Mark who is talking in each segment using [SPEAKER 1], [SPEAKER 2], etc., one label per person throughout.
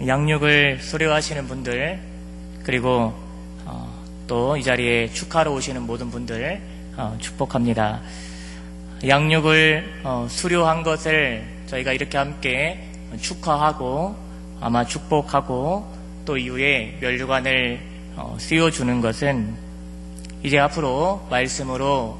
[SPEAKER 1] 양육을 수료하시는 분들, 그리고 또 이 자리에 축하로 오시는 모든 분들 축복합니다. 양육을 수료한 것을 저희가 이렇게 함께 축하하고 아마 축복하고 또 이후에 면류관을 씌워주는 것은 이제 앞으로 말씀으로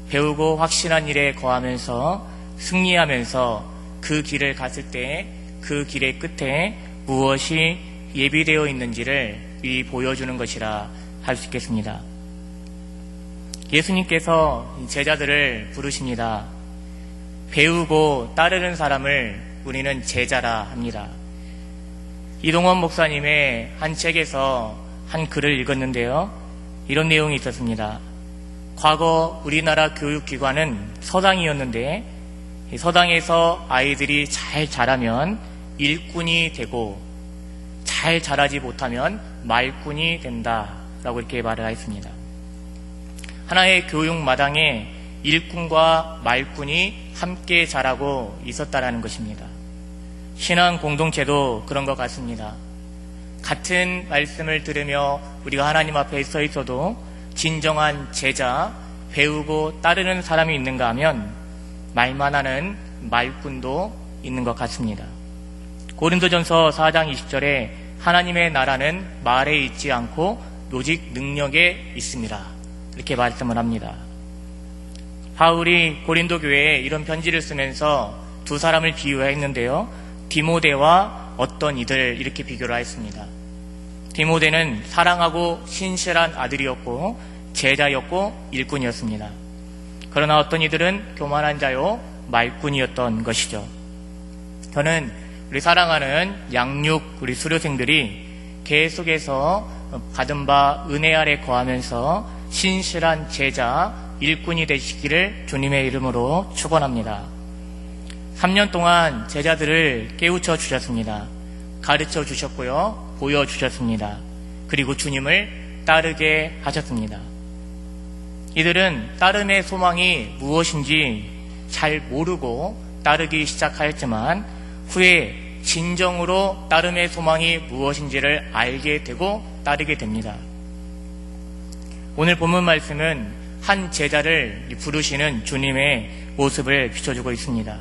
[SPEAKER 1] 배우고 확신한 일에 거하면서 승리하면서 그 길을 갔을 때 그 길의 끝에 무엇이 예비되어 있는지를 미리 보여주는 것이라 할 수 있겠습니다. 예수님께서 제자들을 부르십니다. 배우고 따르는 사람을 우리는 제자라 합니다. 이동원 목사님의 한 책에서 한 글을 읽었는데요. 이런 내용이 있었습니다. 과거 우리나라 교육기관은 서당이었는데 서당에서 아이들이 잘 자라면 일꾼이 되고 잘 자라지 못하면 말꾼이 된다라고 이렇게 말을 했습니다. 하나의 교육 마당에 일꾼과 말꾼이 함께 자라고 있었다라는 것입니다. 신앙 공동체도 그런 것 같습니다. 같은 말씀을 들으며 우리가 하나님 앞에 서 있어도 진정한 제자, 배우고 따르는 사람이 있는가 하면 말만 하는 말꾼도 있는 것 같습니다. 고린도전서 4장 20절에 하나님의 나라는 말에 있지 않고 오직 능력에 있습니다. 이렇게 말씀을 합니다. 바울이 고린도 교회에 이런 편지를 쓰면서 두 사람을 비유했는데요. 디모데와 어떤 이들 이렇게 비교를 했습니다. 디모데는 사랑하고 신실한 아들이었고 제자였고 일꾼이었습니다. 그러나 어떤 이들은 교만한 자요 말꾼이었던 것이죠. 저는 우리 사랑하는 양육 우리 수료생들이 계속해서 받은 바 은혜 아래 거하면서 신실한 제자 일꾼이 되시기를 주님의 이름으로 축원합니다. 3년 동안 제자들을 깨우쳐 주셨습니다. 가르쳐 주셨고요. 보여주셨습니다. 그리고 주님을 따르게 하셨습니다. 이들은 따름의 소망이 무엇인지 잘 모르고 따르기 시작하였지만 후에 진정으로 따름의 소망이 무엇인지를 알게 되고 따르게 됩니다. 오늘 본문 말씀은 한 제자를 부르시는 주님의 모습을 비춰주고 있습니다.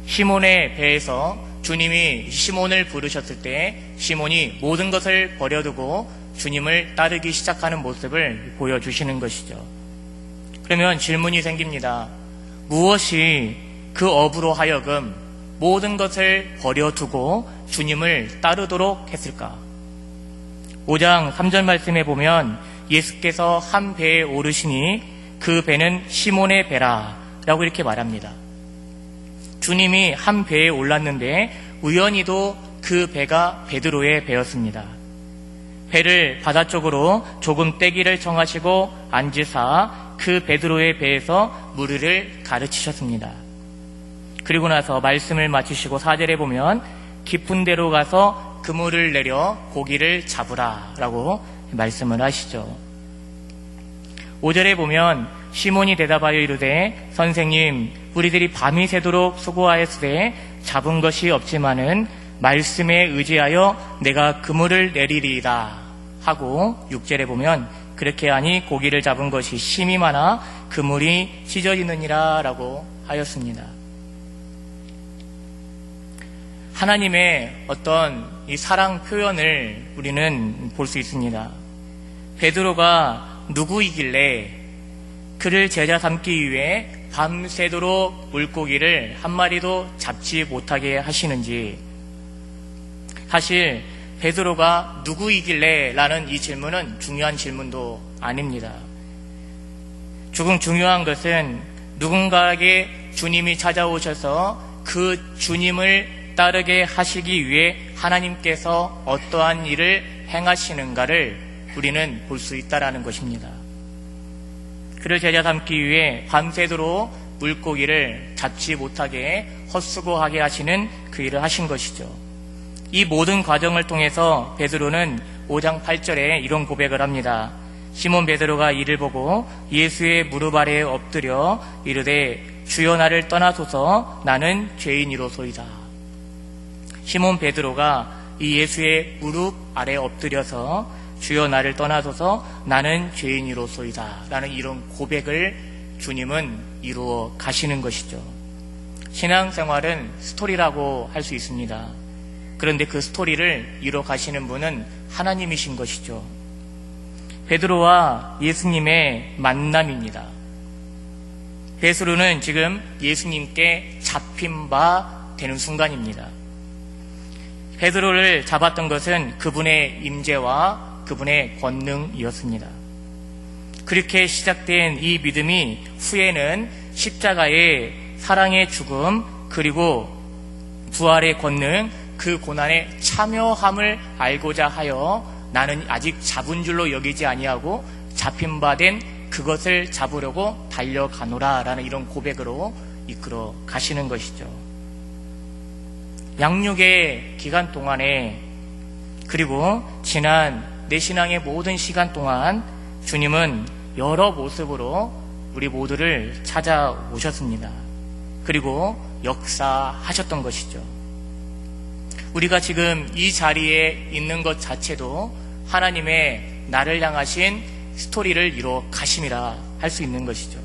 [SPEAKER 1] 시몬의 배에서 주님이 시몬을 부르셨을 때 시몬이 모든 것을 버려두고 주님을 따르기 시작하는 모습을 보여주시는 것이죠. 그러면 질문이 생깁니다. 무엇이 그 어부로 하여금 모든 것을 버려두고 주님을 따르도록 했을까? 5장 3절 말씀에 보면 예수께서 한 배에 오르시니 그 배는 시몬의 배라 라고 이렇게 말합니다. 주님이 한 배에 올랐는데 우연히도 그 배가 베드로의 배였습니다. 배를 바다 쪽으로 조금 떼기를 청하시고 앉으사 그 베드로의 배에서 무리를 가르치셨습니다. 그리고 나서 말씀을 마치시고 4절에 보면 깊은 데로 가서 그물을 내려 고기를 잡으라 라고 말씀을 하시죠. 5절에 보면 시몬이 대답하여 이르되 선생님 우리들이 밤이 새도록 수고하였으되 잡은 것이 없지만은 말씀에 의지하여 내가 그물을 내리리이다 하고 6절에 보면 그렇게 하니 고기를 잡은 것이 심이 많아 그물이 찢어지느니라 라고 하였습니다. 하나님의 어떤 이 사랑 표현을 우리는 볼 수 있습니다. 베드로가 누구이길래 그를 제자 삼기 위해 밤새도록 물고기를 한 마리도 잡지 못하게 하시는지, 사실 베드로가 누구이길래 라는 이 질문은 중요한 질문도 아닙니다. 조금 중요한 것은 누군가에게 주님이 찾아오셔서 그 주님을 따르게 하시기 위해 하나님께서 어떠한 일을 행하시는가를 우리는 볼 수 있다라는 것입니다. 그를 제자 삼기 위해 밤새도록 물고기를 잡지 못하게 헛수고하게 하시는 그 일을 하신 것이죠. 이 모든 과정을 통해서 베드로는 5장 8절에 이런 고백을 합니다. 시몬 베드로가 이를 보고 예수의 무릎 아래에 엎드려 이르되 주여 나를 떠나소서 나는 죄인이로소이다. 시몬 베드로가 이 예수의 무릎 아래 엎드려서 주여 나를 떠나소서 나는 죄인이로소이다 라는 이런 고백을 주님은 이루어 가시는 것이죠. 신앙생활은 스토리라고 할 수 있습니다. 그런데 그 스토리를 이루어 가시는 분은 하나님이신 것이죠. 베드로와 예수님의 만남입니다. 베드로는 지금 예수님께 잡힌 바 되는 순간입니다. 베드로를 잡았던 것은 그분의 임재와 그분의 권능이었습니다. 그렇게 시작된 이 믿음이 후에는 십자가의 사랑의 죽음 그리고 부활의 권능 그 고난에 참여함을 알고자 하여 나는 아직 잡은 줄로 여기지 아니하고 잡힌 바 된 그것을 잡으려고 달려가노라 라는 이런 고백으로 이끌어 가시는 것이죠. 양육의 기간 동안에 그리고 지난 내 신앙의 모든 시간 동안 주님은 여러 모습으로 우리 모두를 찾아오셨습니다. 그리고 역사하셨던 것이죠. 우리가 지금 이 자리에 있는 것 자체도 하나님의 나를 향하신 스토리를 이루어 가심이라 할 수 있는 것이죠.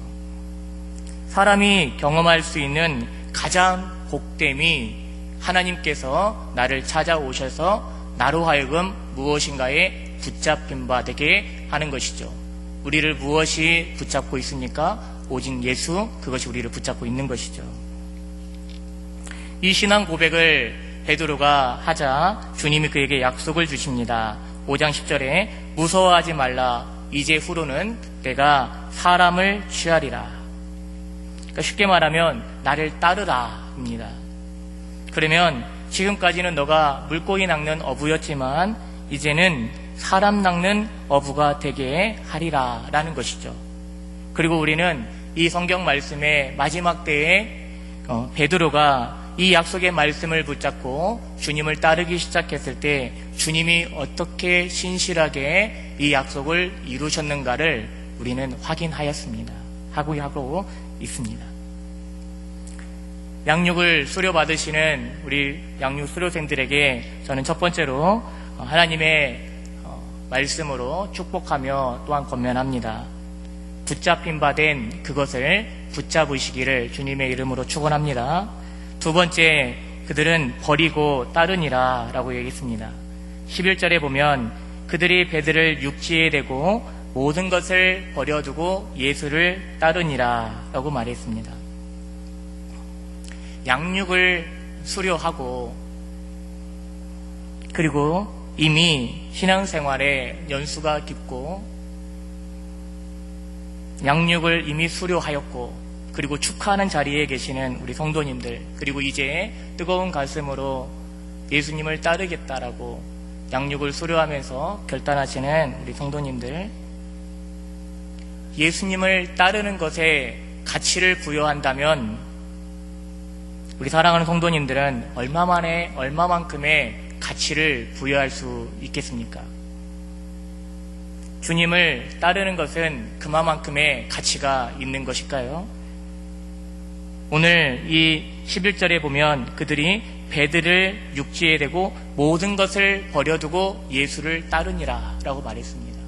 [SPEAKER 1] 사람이 경험할 수 있는 가장 복됨이 하나님께서 나를 찾아오셔서 나로 하여금 무엇인가에 붙잡힌 바 되게 하는 것이죠. 우리를 무엇이 붙잡고 있습니까? 오직 예수, 그것이 우리를 붙잡고 있는 것이죠. 이 신앙 고백을 베드로가 하자 주님이 그에게 약속을 주십니다. 5장 10절에 무서워하지 말라. 이제 후로는 내가 사람을 취하리라. 그러니까 쉽게 말하면 나를 따르라 입니다. 그러면 지금까지는 너가 물고기 낚는 어부였지만 이제는 사람 낚는 어부가 되게 하리라 라는 것이죠. 그리고 우리는 이 성경 말씀의 마지막 때에 베드로가 이 약속의 말씀을 붙잡고 주님을 따르기 시작했을 때 주님이 어떻게 신실하게 이 약속을 이루셨는가를 우리는 확인하였습니다. 하고 있습니다. 양육을 수료받으시는 우리 양육 수료생들에게 저는 첫 번째로 하나님의 말씀으로 축복하며 또한 권면합니다. 붙잡힌 바 된 그것을 붙잡으시기를 주님의 이름으로 축원합니다. 두 번째, 그들은 버리고 따르니라 라고 얘기했습니다. 11절에 보면 그들이 배들을 육지에 대고 모든 것을 버려두고 예수를 따르니라 라고 말했습니다. 양육을 수료하고 그리고 이미 신앙생활에 연수가 깊고 양육을 이미 수료하였고 그리고 축하하는 자리에 계시는 우리 성도님들, 그리고 이제 뜨거운 가슴으로 예수님을 따르겠다라고 양육을 수료하면서 결단하시는 우리 성도님들, 예수님을 따르는 것에 가치를 부여한다면 우리 사랑하는 성도님들은 얼마만큼의 가치를 부여할 수 있겠습니까? 주님을 따르는 것은 그만큼의 가치가 있는 것일까요? 오늘 이 11절에 보면 그들이 배들을 육지에 대고 모든 것을 버려두고 예수를 따르니라 라고 말했습니다.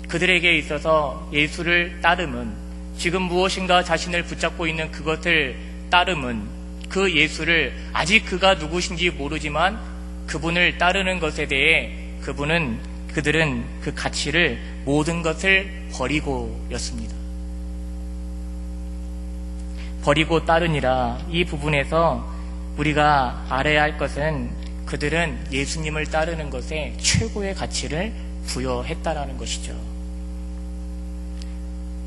[SPEAKER 1] 그들에게 있어서 예수를 따름은 지금 무엇인가 자신을 붙잡고 있는 그것을 따름은 그 예수를 아직 그가 누구신지 모르지만 그분을 따르는 것에 대해 그들은 그 가치를 모든 것을 버리고였습니다. 버리고 따르니라, 이 부분에서 우리가 알아야 할 것은 그들은 예수님을 따르는 것에 최고의 가치를 부여했다라는 것이죠.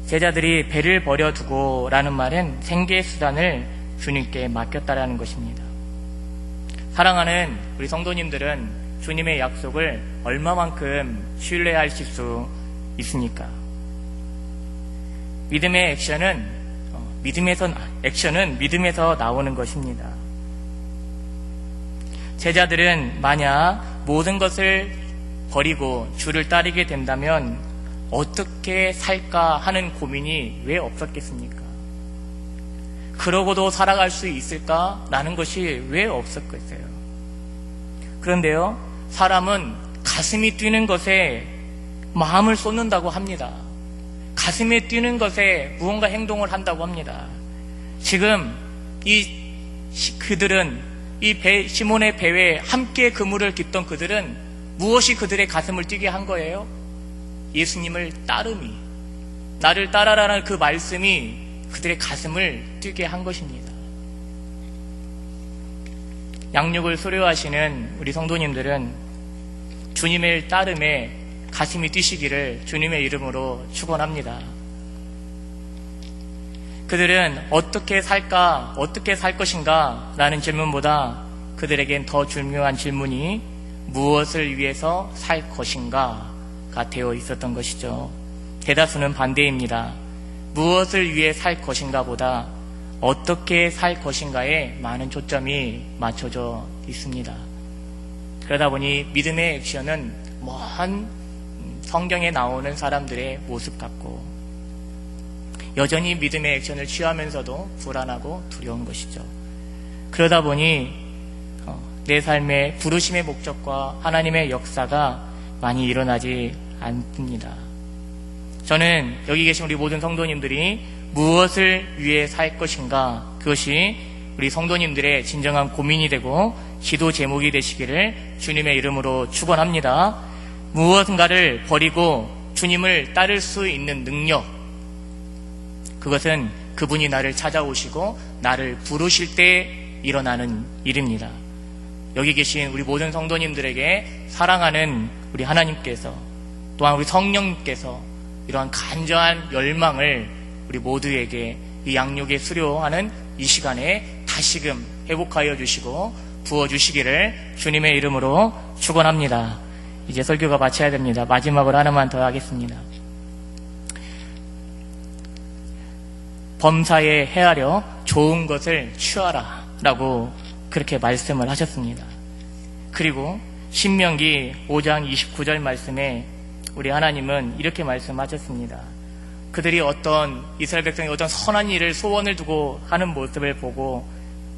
[SPEAKER 1] 제자들이 배를 버려두고 라는 말은 생계의 수단을 주님께 맡겼다라는 것입니다. 사랑하는 우리 성도님들은 주님의 약속을 얼마만큼 신뢰하실 수 있습니까? 믿음의 액션은 믿음에서 나오는 것입니다. 제자들은 만약 모든 것을 버리고 주를 따르게 된다면 어떻게 살까 하는 고민이 왜 없었겠습니까? 그러고도 살아갈 수 있을까라는 것이 왜 없었겠어요? 그런데요, 사람은 가슴이 뛰는 것에 마음을 쏟는다고 합니다. 가슴에 뛰는 것에 무언가 행동을 한다고 합니다. 지금 그들은 시몬의 배에 함께 그물을 깃던 그들은 무엇이 그들의 가슴을 뛰게 한 거예요? 예수님을 따름이, 나를 따라라는 그 말씀이 그들의 가슴을 뛰게 한 것입니다. 양육을 수료하시는 우리 성도님들은 주님의 따름에 가슴이 뛰시기를 주님의 이름으로 축원합니다. 그들은 어떻게 살까, 어떻게 살 것인가 라는 질문보다 그들에겐 더 중요한 질문이 무엇을 위해서 살 것인가가 되어 있었던 것이죠. 대다수는 반대입니다. 무엇을 위해 살 것인가 보다 어떻게 살 것인가에 많은 초점이 맞춰져 있습니다. 그러다 보니 믿음의 액션은 먼 성경에 나오는 사람들의 모습 같고 여전히 믿음의 액션을 취하면서도 불안하고 두려운 것이죠. 그러다 보니 내 삶의 부르심의 목적과 하나님의 역사가 많이 일어나지 않습니다. 저는 여기 계신 우리 모든 성도님들이 무엇을 위해 살 것인가, 그것이 우리 성도님들의 진정한 고민이 되고 기도 제목이 되시기를 주님의 이름으로 축원합니다. 무엇인가를 버리고 주님을 따를 수 있는 능력, 그것은 그분이 나를 찾아오시고 나를 부르실 때 일어나는 일입니다. 여기 계신 우리 모든 성도님들에게 사랑하는 우리 하나님께서, 또한 우리 성령님께서 이러한 간절한 열망을 우리 모두에게 이 양육에 수료하는 이 시간에 다시금 회복하여 주시고 부어주시기를 주님의 이름으로 축원합니다. 이제 설교가 마쳐야 됩니다. 마지막으로 하나만 더 하겠습니다. 범사에 헤아려 좋은 것을 취하라 라고 그렇게 말씀을 하셨습니다. 그리고 신명기 5장 29절 말씀에 우리 하나님은 이렇게 말씀하셨습니다. 그들이 이스라엘 백성이 어떤 선한 일을 소원을 두고 하는 모습을 보고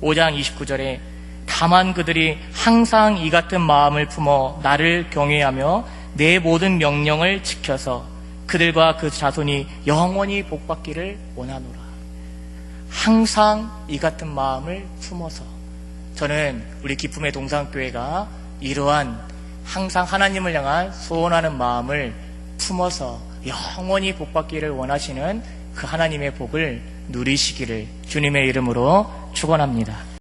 [SPEAKER 1] 5장 29절에 다만 그들이 항상 이 같은 마음을 품어 나를 경외하며 내 모든 명령을 지켜서 그들과 그 자손이 영원히 복받기를 원하노라. 항상 이 같은 마음을 품어서, 저는 우리 기쁨의 동산교회가 이러한 항상 하나님을 향한 소원하는 마음을 품어서 영원히 복받기를 원하시는 그 하나님의 복을 누리시기를 주님의 이름으로 축원합니다.